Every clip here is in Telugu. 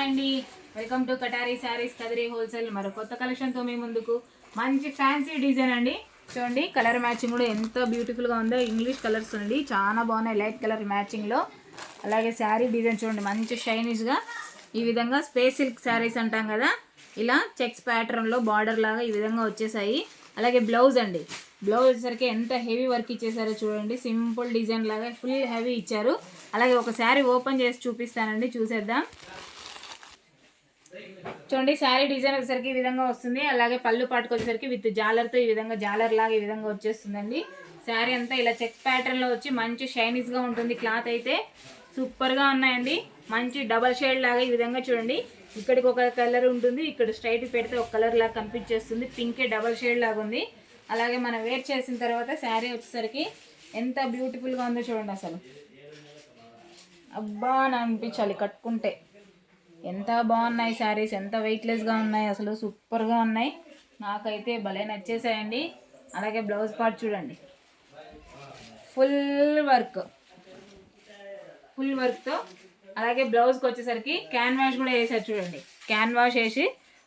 హాయ్ అండి, welcome to కటారీ saris Kadiri wholesale. మరో కొత్త కలెక్షన్తో మీ ముందుకు. మంచి ఫ్యాన్సీ డిజైన్ అండి. చూడండి, కలర్ మ్యాచింగ్ కూడా ఎంత బ్యూటిఫుల్గా ఉందో. ఇంగ్లీష్ కలర్స్ అండి, చాలా బాగున్నాయి లైట్ కలర్ మ్యాచింగ్లో. అలాగే శారీ డిజైన్ చూడండి, మంచి షైనీస్గా ఈ విధంగా స్పేస్ సిల్క్ శారీస్ అంటాం కదా, ఇలా చెక్స్ ప్యాటర్న్లో బార్డర్ లాగా ఈ విధంగా వచ్చేసాయి. అలాగే బ్లౌజ్ అండి, బ్లౌజ్ వచ్చేసరికి ఎంత హెవీ వర్క్ ఇచ్చేసారో చూడండి. సింపుల్ డిజైన్ లాగా ఫుల్ హెవీ ఇచ్చారు. అలాగే ఒక శారీ ఓపెన్ చేసి చూపిస్తానండి, చూసేద్దాం. చూడండి, శారీ డిజైన్ వచ్చేసరికి ఈ విధంగా వస్తుంది. అలాగే పళ్ళు పాటుకు వచ్చేసరికి విత్ జాలర్తో ఈ విధంగా జాలర్ లాగా ఈ విధంగా వచ్చేస్తుందండి. శారీ అంతా ఇలా చెక్ ప్యాటర్న్లో వచ్చి మంచి షైనీస్గా ఉంటుంది. క్లాత్ అయితే సూపర్గా ఉన్నాయండి. మంచి డబల్ షేడ్ లాగా ఈ విధంగా చూడండి. ఇక్కడికి ఒక కలర్ ఉంటుంది, ఇక్కడ స్ట్రైట్ పెడితే ఒక కలర్ లాగా కనిపించేస్తుంది. పింకే డబల్ షేడ్ లాగా ఉంది. అలాగే మనం వేర్ చేసిన తర్వాత శారీ వచ్చేసరికి ఎంత బ్యూటిఫుల్గా ఉందో చూడండి. అసలు అబ్బా అని అనిపించాలి కట్టుకుంటే. ఎంత బాగున్నాయి శారీస్, ఎంత వెయిట్లెస్గా ఉన్నాయి, అసలు సూపర్గా ఉన్నాయి. నాకైతే భలే నచ్చేసాయండి. అలాగే బ్లౌజ్ పార్ట్ చూడండి, ఫుల్ వర్క్తో. అలాగే బ్లౌజ్కి వచ్చేసరికి క్యాన్వాష్ కూడా వేసారు చూడండి. క్యాన్వాష్ వేసి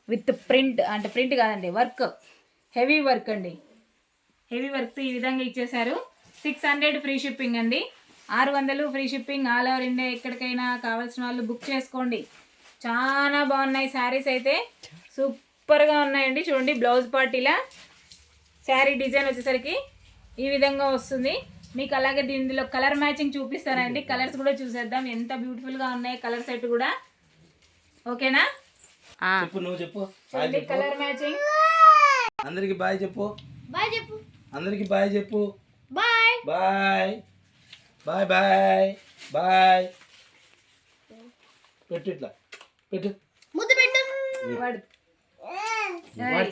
విత్ ప్రింట్, అంటే ప్రింట్ కాదండి, వర్క్, హెవీ వర్క్ అండి. హెవీ వర్క్తో ఈ విధంగా ఇచ్చేసారు. 600 ఫ్రీ షిప్పింగ్ అండి. 600 free shipping all over India. ఎక్కడికైనా కావాల్సిన వాళ్ళు బుక్ చేసుకోండి. చాలా బాగున్నాయి శారీస్ అయితే, సూపర్గా ఉన్నాయండి. చూడండి, బ్లౌజ్ పార్ట్ ఇలా శారీ డిజైన్ వచ్చేసరికి ఈ విధంగా వస్తుంది మీకు. అలాగే దీనిలో కలర్ మ్యాచింగ్ చూపిస్తానండి. కలర్స్ కూడా చూసేద్దాం, ఎంత బ్యూటిఫుల్గా ఉన్నాయి కలర్ సెట్ కూడా. ఓకేనా? చూడండి కలర్ మ్యాచింగ్. అందరికి బాయ్ చెప్పు. బాయ్ చెప్పు. అందరికి బాయ్ చెప్పు. Bye bye bye bye bye. పెట్టు, ఇట్లా పెట్టు, ముద్దు పెట్టు. వాడు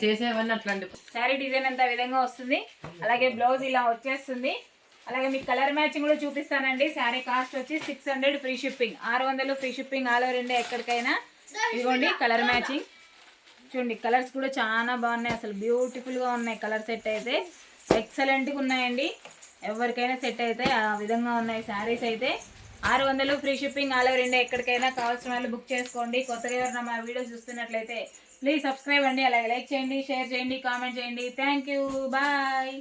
చేసేవన్నీ అట్లాంటి శారీ డిజైన్ అంతా విధంగా వస్తుంది. అలాగే బ్లౌజ్ ఇలా వచ్చేస్తుంది. అలాగే మీకు కలర్ మ్యాచింగ్ కూడా చూపిస్తానండి. శారీ కాస్ట్ వచ్చి 600 free shipping, 600 free shipping all over India ఎక్కడికైనా. ఇదిగోండి కలర్ మ్యాచింగ్ చూడండి. కలర్స్ కూడా చాలా బాగున్నాయి, అసలు బ్యూటిఫుల్గా ఉన్నాయి. కలర్ సెట్ అయితే ఎక్సలెంట్గా ఉన్నాయండి. ఎవరికైనా సెట్ అయితే ఆ విధంగా ఉన్నాయి శారీస్ అయితే. 600 free shipping all over India ఎక్కడికైనా. కావాల్సిన వాళ్ళు బుక్ చేసుకోండి. కొత్తగా ఎవరైనా మా వీడియో చూస్తున్నట్లయితే ప్లీజ్ సబ్స్క్రైబ్ అండి. అలాగే లైక్ చేయండి, షేర్ చేయండి, కామెంట్ చేయండి. Thank you, bye.